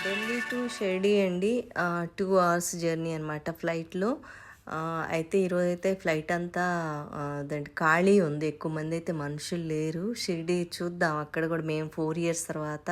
Delhi to Shirdi అండి. 2 hours journey అనమాట ఫ్లైట్‌లో. అయితే ఈరోజైతే ఫ్లైట్ అంతా అదేంటి ఖాళీ ఉంది. ఎక్కువ మందైతే మనుషులు లేరు. షిరిడీ చూద్దాం. అక్కడ కూడా మేము 4 ఇయర్స్ తర్వాత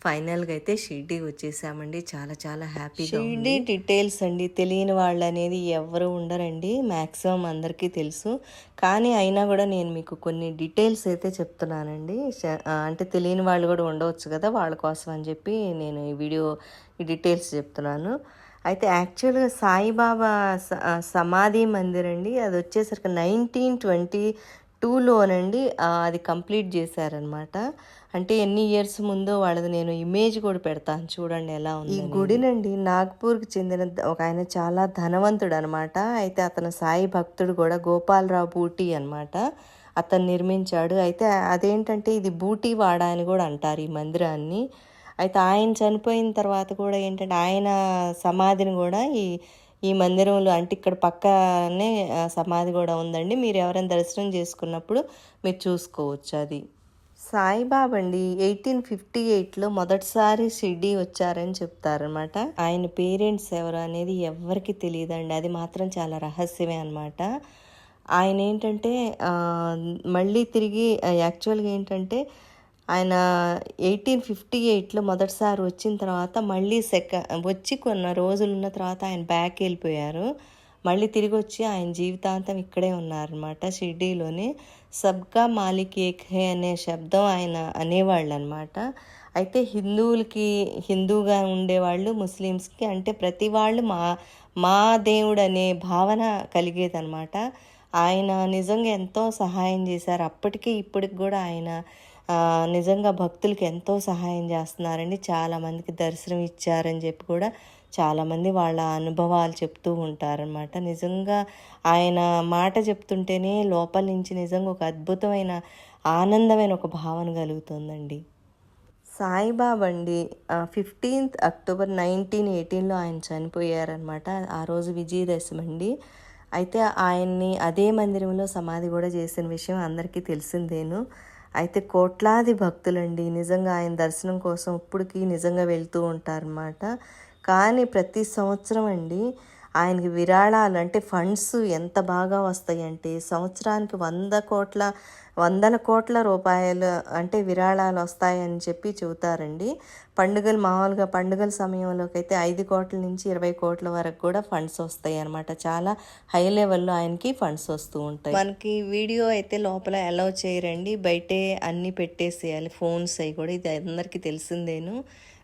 ఫైనల్‌గా అయితే షిరిడీ వచ్చేసామండి. చాలా చాలా హ్యాపీగా ఉంది. షిరిడీ డీటెయిల్స్ అండి తెలియని వాళ్ళనేది ఎవ్వరు ఉండరండి. మ్యాక్సిమం అందరికీ తెలుసు. కానీ అయినా కూడా నేను మీకు కొన్ని డీటెయిల్స్ అయితే చెప్తున్నానండి. అంటే తెలియని వాళ్ళు కూడా ఉండవచ్చు కదా! వాళ్ళ కోసం అని చెప్పి నేను ఈ డీటెయిల్స్ చెప్తున్నాను. అయితే యాక్చువల్‌గా సాయిబాబా సమాధి మందిరండి. అది వచ్చేసరికి 1922లోనండి అది కంప్లీట్ చేశారనమాట. అంటే ఎన్ని ఇయర్స్ ముందో వాళ్ళది నేను ఇమేజ్ కూడా పెడతాను చూడండి ఎలా ఉంది. ఈ గుడినండి నాగ్పూర్కి చెందిన ఒక ఆయన చాలా ధనవంతుడు అనమాట. అయితే అతను సాయి భక్తుడు కూడా గోపాలరావు బూటీ అనమాట. అతను నిర్మించాడు. అయితే అదేంటంటే ఇది బూటీ వాడ అని కూడా అంటారు ఈ మందిరాన్ని. అయితే ఆయన చనిపోయిన తర్వాత కూడా ఏంటంటే ఆయన సమాధిని కూడా ఈ మందిరంలో అంటే ఇక్కడ పక్కనే సమాధి కూడా ఉందండి. మీరు ఎవరైనా దర్శనం చేసుకున్నప్పుడు మీరు చూసుకోవచ్చు అది. సాయిబాబా అండి 1858లో మొదటిసారి షిరిడీ వచ్చారని చెప్తారనమాట. ఆయన పేరెంట్స్ ఎవరు అనేది ఎవరికి తెలియదండి. అది మాత్రం చాలా రహస్యమే అనమాట. ఆయన ఏంటంటే మళ్ళీ తిరిగి యాక్చువల్గా ఏంటంటే ఆయన 1858లో మొదటిసారి వచ్చిన తర్వాత మళ్ళీ వచ్చి కొన్ని రోజులు ఉన్న తర్వాత ఆయన బ్యాక్ వెళ్ళిపోయారు. మళ్ళీ తిరిగి వచ్చి ఆయన జీవితాంతం ఇక్కడే ఉన్నారనమాట షిరిడీలోనే. సబ్కా మాలిక్ ఏక్ హే అనే శబ్దం ఆయన అనేవాళ్ళు అనమాట. అయితే హిందూగా ఉండేవాళ్ళు, ముస్లిమ్స్కి అంటే ప్రతి వాళ్ళు మా దేవుడు అనే భావన కలిగేదనమాట. ఆయన నిజంగా ఎంతో సహాయం చేశారు. అప్పటికి ఇప్పటికి కూడా ఆయన నిజంగా భక్తులకి ఎంతో సహాయం చేస్తున్నారండి. చాలామందికి దర్శనం ఇచ్చారని చెప్పి కూడా చాలామంది వాళ్ళ అనుభవాలు చెప్తూ ఉంటారనమాట. నిజంగా ఆయన మాట చెప్తుంటేనే లోపల నుంచి నిజంగా ఒక అద్భుతమైన ఆనందమైన ఒక భావన కలుగుతుందండి. సాయిబాబా అండి 15th అక్టోబర్ 1918లో ఆయన చనిపోయారనమాట. ఆ రోజు విజయదశమి అండి. అయితే ఆయన్ని అదే మందిరంలో సమాధి కూడా చేసిన విషయం అందరికీ తెలిసిందేను. అయితే కోట్లాది భక్తులండి నిజంగా ఆయన దర్శనం కోసం ఇప్పటికీ నిజంగా వెళ్తూ ఉంటారన్నమాట. కానీ ప్రతి సంవత్సరం అండి ఆయనకి విరాళాలు అంటే ఫండ్స్ ఎంత బాగా వస్తాయి అంటే సంవత్సరానికి వందల కోట్ల రూపాయలు అంటే విరాళాలు వస్తాయని చెప్పి చెబుతారండి. మామూలుగా పండుగల సమయంలోకి అయితే 5 కోట్ల నుంచి 20 కోట్ల వరకు కూడా ఫండ్స్ వస్తాయి అనమాట. చాలా హై లెవెల్లో ఆయనకి ఫండ్స్ వస్తూ ఉంటాయి. మనకి వీడియో అయితే లోపల అలౌ చేయరండి, బయటే అన్నీ పెట్టేసేయాలి, ఫోన్స్ అవి కూడా. ఇది అందరికీ తెలిసిందేను.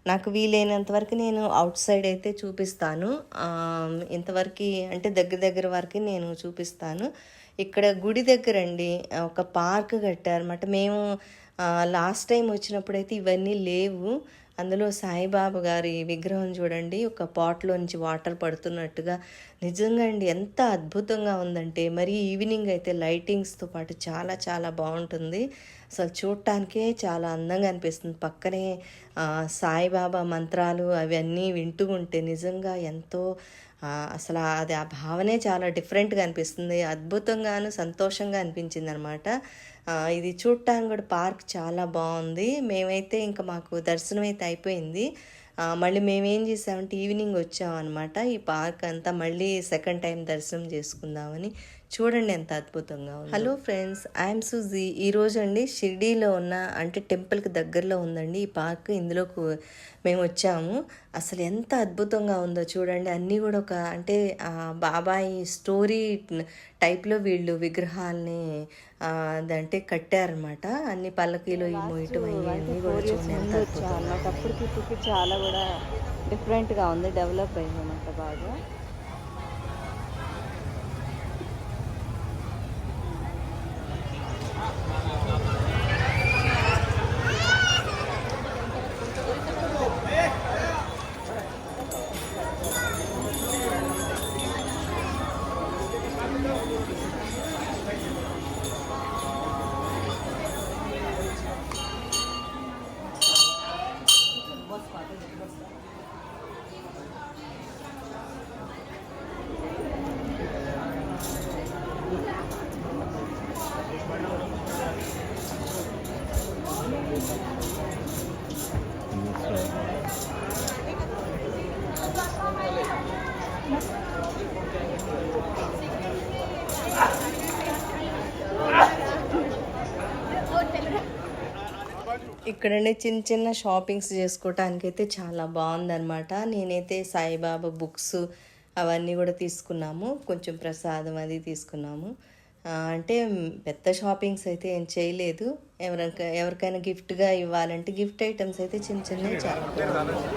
నాకు వీలైనంత వరకు నేను అవుట్ సైడ్ అయితే చూపిస్తాను. ఇంతవరకు అంటే దగ్గర వరకు నేను చూపిస్తాను. ఇక్కడ గుడి దగ్గర అండి ఒక పార్క్ కట్టారన్నమాట. మేము లాస్ట్ టైం వచ్చినప్పుడైతే ఇవన్నీ లేవు. అందులో సాయిబాబా గారి విగ్రహం చూడండి, ఒక పాట్లో నుంచి వాటర్ పడుతున్నట్టుగా. నిజంగా అండి ఎంత అద్భుతంగా ఉందంటే, మరి ఈవినింగ్ అయితే లైటింగ్స్తో పాటు చాలా చాలా బాగుంటుంది. అసలు చూడటానికే చాలా అందంగా అనిపిస్తుంది. పక్కనే సాయిబాబా మంత్రాలు అవన్నీ వింటూ ఉంటే నిజంగా ఎంతో అసలు అది ఆ భావనే చాలా డిఫరెంట్గా అనిపిస్తుంది. అద్భుతంగాను సంతోషంగా అనిపించింది అనమాట. ఇది చూడటానికి కూడా పార్క్ చాలా బాగుంది. మేమైతే ఇంకా మాకు దర్శనం అయితే అయిపోయింది. మళ్ళీ మేమేం చేసామంటే ఈవినింగ్ వచ్చామన్నమాట. ఈ పార్క్ అంతా మళ్ళీ సెకండ్ టైం దర్శనం చేసుకుందామని. చూడండి ఎంత అద్భుతంగా ఉంది. Hello friends, I'm Suji. ఈరోజు అండి షిరిడీలో ఉన్న అంటే టెంపుల్కి దగ్గరలో ఉందండి ఈ పార్క్. ఇందులోకి మేము వచ్చాము. అసలు ఎంత అద్భుతంగా ఉందో చూడండి. అన్నీ కూడా ఒక అంటే బాబాయి స్టోరీ టైప్లో వీళ్ళు విగ్రహాలని అదంటే కట్టారనమాట. అన్ని పల్లకీలో ఈ మోయటం అన్నీ కూడా చూడండి ఎంత అద్భుతంగా. అప్పటికి ఇప్పటికి చాలా కూడా డిఫరెంట్గా ఉంది, డెవలప్ అయిందన్నమాట బాగా. ఇక్కడనే చిన్న చిన్న షాపింగ్స్ చేసుకోవటానికి అయితే చాలా బాగుందన్నమాట. నేనైతే సాయిబాబా బుక్స్ అవన్నీ కూడా తీసుకున్నాము, కొంచెం ప్రసాదం అది తీసుకున్నాము. అంటే పెద్ద షాపింగ్స్ అయితే ఏం చేయలేదు. ఎవరికైనా గిఫ్ట్గా ఇవ్వాలంటే గిఫ్ట్ ఐటమ్స్ అయితే చిన్న చిన్నవి చాలా బాగుంది.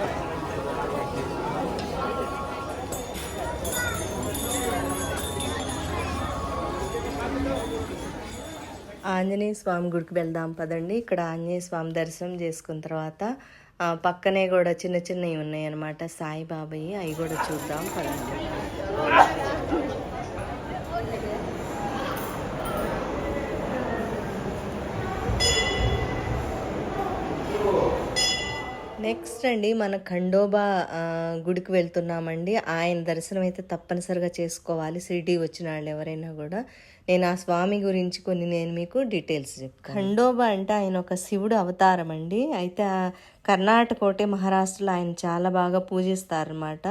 ఆంజనేయ స్వామి గుడికి వెళ్దాం పదండి. ఇక్కడ ఆంజనేయ స్వామి దర్శనం చేసుకున్న తర్వాత పక్కనే కూడా చిన్న చిన్నవి ఉన్నాయి అన్నమాట సాయిబాబాయి, అవి కూడా చూద్దాం పదండి. నెక్స్ట్ అండి మన ఖండోబా గుడికి వెళ్తున్నామండి. ఆయన దర్శనం అయితే తప్పనిసరిగా చేసుకోవాలి షిరిడి వచ్చిన వాళ్ళు ఎవరైనా కూడా. నేను ఆ స్వామి గురించి నేను మీకు డీటెయిల్స్ చెప్తాను. ఖండోబా అంటే ఆయన ఒక శివుడు అవతారం అండి. అయితే కర్ణాటక ఒకటి మహారాష్ట్రలో ఆయన చాలా బాగా పూజిస్తారనమాట.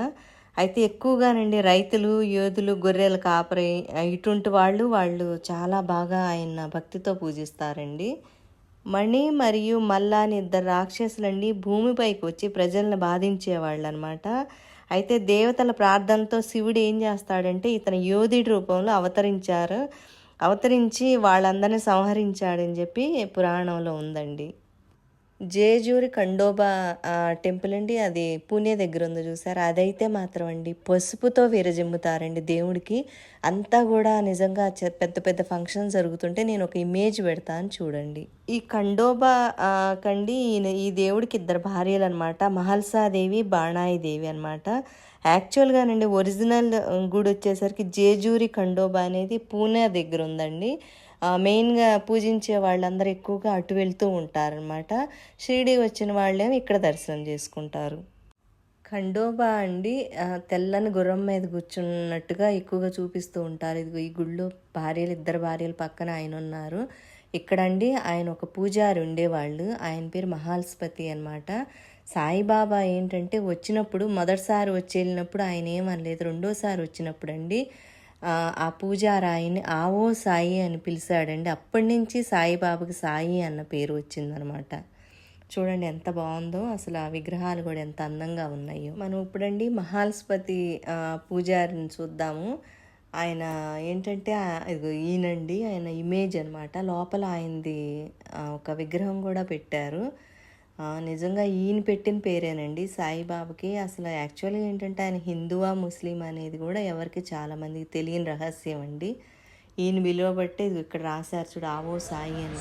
అయితే ఎక్కువగానండి రైతులు, యోధులు, గొర్రెల కాపరి ఇటువంటి వాళ్ళు చాలా బాగా ఆయన భక్తితో పూజిస్తారండి. మణి మరియు మల్లా అని ఇద్దరు రాక్షసులండి భూమిపైకి వచ్చి ప్రజలను బాధించేవాళ్ళు అనమాట. అయితే దేవతల ప్రార్థనతో శివుడు ఏం చేస్తాడంటే ఇతను యోధుడి రూపంలో అవతరించి వాళ్ళందరినీ సంహరించాడని చెప్పి పురాణంలో ఉందండి. జేజూరి ఖండోబా టెంపుల్ అండి, అది పూణే దగ్గర ఉంది చూసారు. అదైతే మాత్రం అండి పసుపుతో విరజిమ్ముతారండి దేవుడికి. అంతా కూడా నిజంగా పెద్ద పెద్ద ఫంక్షన్ జరుగుతుంటే నేను ఒక ఇమేజ్ పెడతాను చూడండి. ఈ ఖండోబా కండి ఈ దేవుడికి ఇద్దరు భార్యలు అనమాట, మహల్సాదేవి, బాణాయి దేవి అనమాట. యాక్చువల్గానండి ఒరిజినల్ గుడి వచ్చేసరికి జేజూరి ఖండోబా అనేది పూణే దగ్గర ఉందండి. మెయిన్గా పూజించే వాళ్ళందరూ ఎక్కువగా అటు వెళ్తూ ఉంటారనమాట. షిరిడి వచ్చిన వాళ్ళేమో ఇక్కడ దర్శనం చేసుకుంటారు. ఖండోబా అండి తెల్లని గుర్రం మీద కూర్చున్నట్టుగా ఎక్కువగా చూపిస్తూ ఉంటారు. ఇదిగో ఈ గుళ్ళో ఇద్దరు భార్యలు పక్కన ఆయన ఉన్నారు. ఇక్కడండి ఆయన ఒక పూజారి ఉండేవాళ్ళు, ఆయన పేరు మహాల్స్పతి అనమాట. సాయిబాబా ఏంటంటే వచ్చినప్పుడు మొదటిసారి వెళ్ళినప్పుడు ఆయన ఏమనలేదు. రెండోసారి వచ్చినప్పుడు అండి ఆ పూజారాయిని ఆవో సాయి అని పిలిచాడండి. అప్పటి నుంచి సాయిబాబాకి సాయి అన్న పేరు వచ్చిందనమాట. చూడండి ఎంత బాగుందో, అసలు ఆ విగ్రహాలు కూడా ఎంత అందంగా ఉన్నాయో. మనం ఇప్పుడండి మహాల్స్పతి పూజారిని చూద్దాము. ఆయన ఏంటంటే ఈయనండి ఆయన ఇమేజ్ అనమాట. లోపల ఆయనది ఒక విగ్రహం కూడా పెట్టారు. నిజంగా ఈయన పెట్టిన పేరేనండి సాయిబాబాకి. అసలు యాక్చువల్గా ఏంటంటే ఆయన హిందువా ముస్లిం అనేది కూడా ఎవరికి చాలామందికి తెలియని రహస్యం అండి. ఈయన విలువ బట్టి ఇక్కడ రాశారు చూడు, ఆవో సాయి అని.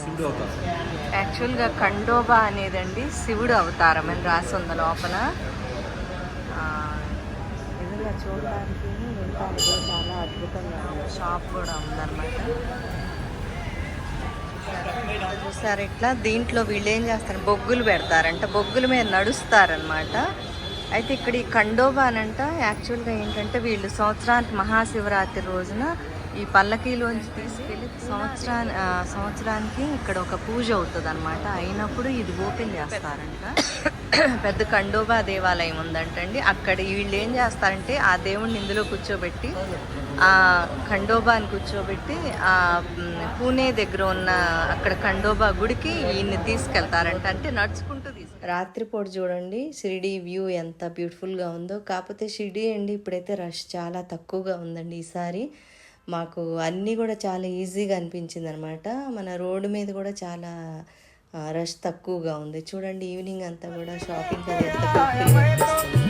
యాక్చువల్గా ఖండోబా అనేదండి శివుడు అవతారం అని రాసి ఉంది లోపల. నిజంగా చూడడానికి వినడానికి చాలా అద్భుతంగా ఉంది. షాప్ కూడా ఉందన్నమాట. చూసారు ఇట్లా దీంట్లో వీళ్ళు ఏం చేస్తారు, బొగ్గులు పెడతారంట, బొగ్గుల మీద నడుస్తారనమాట. అయితే ఇక్కడ ఈ ఖండోబానంట యాక్చువల్గా ఏంటంటే వీళ్ళు సంవత్సరానికి మహాశివరాత్రి రోజున ఈ పల్లకీలోంచి తీసుకెళ్ళి సంవత్సరానికి ఇక్కడ ఒక పూజ అవుతుంది అనమాట. అయినప్పుడు ఇది ఓపెన్ చేస్తారంట. పెద్ద ఖండోబా దేవాలయం ఉందంటండి. అక్కడ వీళ్ళు ఏం చేస్తారంటే ఆ దేవుడిని ఇందులో కూర్చోబెట్టి ఆ ఖండోబాని కూర్చోబెట్టి ఆ పూణే దగ్గర ఉన్న అక్కడ ఖండోబా గుడికి ఈయన్ని తీసుకెళ్తారంట. అంటే నడుచుకుంటూ రాత్రిపూట చూడండి షిరిడి వ్యూ ఎంత బ్యూటిఫుల్గా ఉందో. కాకపోతే షిరిడి అండి ఇప్పుడైతే రష్ చాలా తక్కువగా ఉందండి ఈసారి. మాకు అన్నీ కూడా చాలా ఈజీగా అనిపించింది అనమాట. మన రోడ్డు మీద కూడా చాలా రష్ తక్కువగా ఉంది. చూడండి ఈవినింగ్ అంతా కూడా షాపింగ్ అది ఎంత బ్యూటిఫుల్గా అనిపిస్తుంది.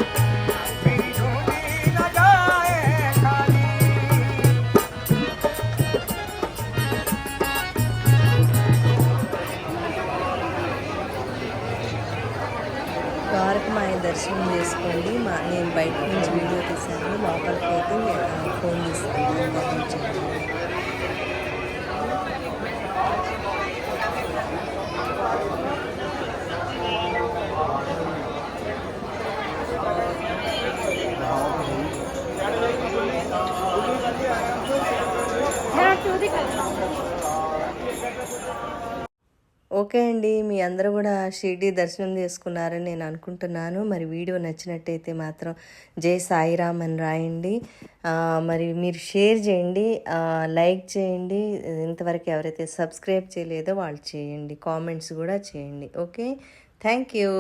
ద్వారకమాయ దర్శనం చేసుకోండి. నేను బయట నుంచి వీడియో తీశాను, లోపలికి అయితే ఫోన్ తీసుకుంటాను. ఓకే అండి, మీ అందరూ కూడా షిరిడి దర్శనం చేసుకున్నారని నేను అనుకుంటున్నాను. మరి వీడియో నచ్చినట్టయితే మాత్రం జై సాయిరామ్ అని రాయండి. మరి మీరు షేర్ చేయండి, లైక్ చేయండి. ఇంతవరకు ఎవరైతే సబ్స్క్రైబ్ చేయలేదో వాళ్ళు చేయండి, కామెంట్స్ కూడా చేయండి. Okay, thank you.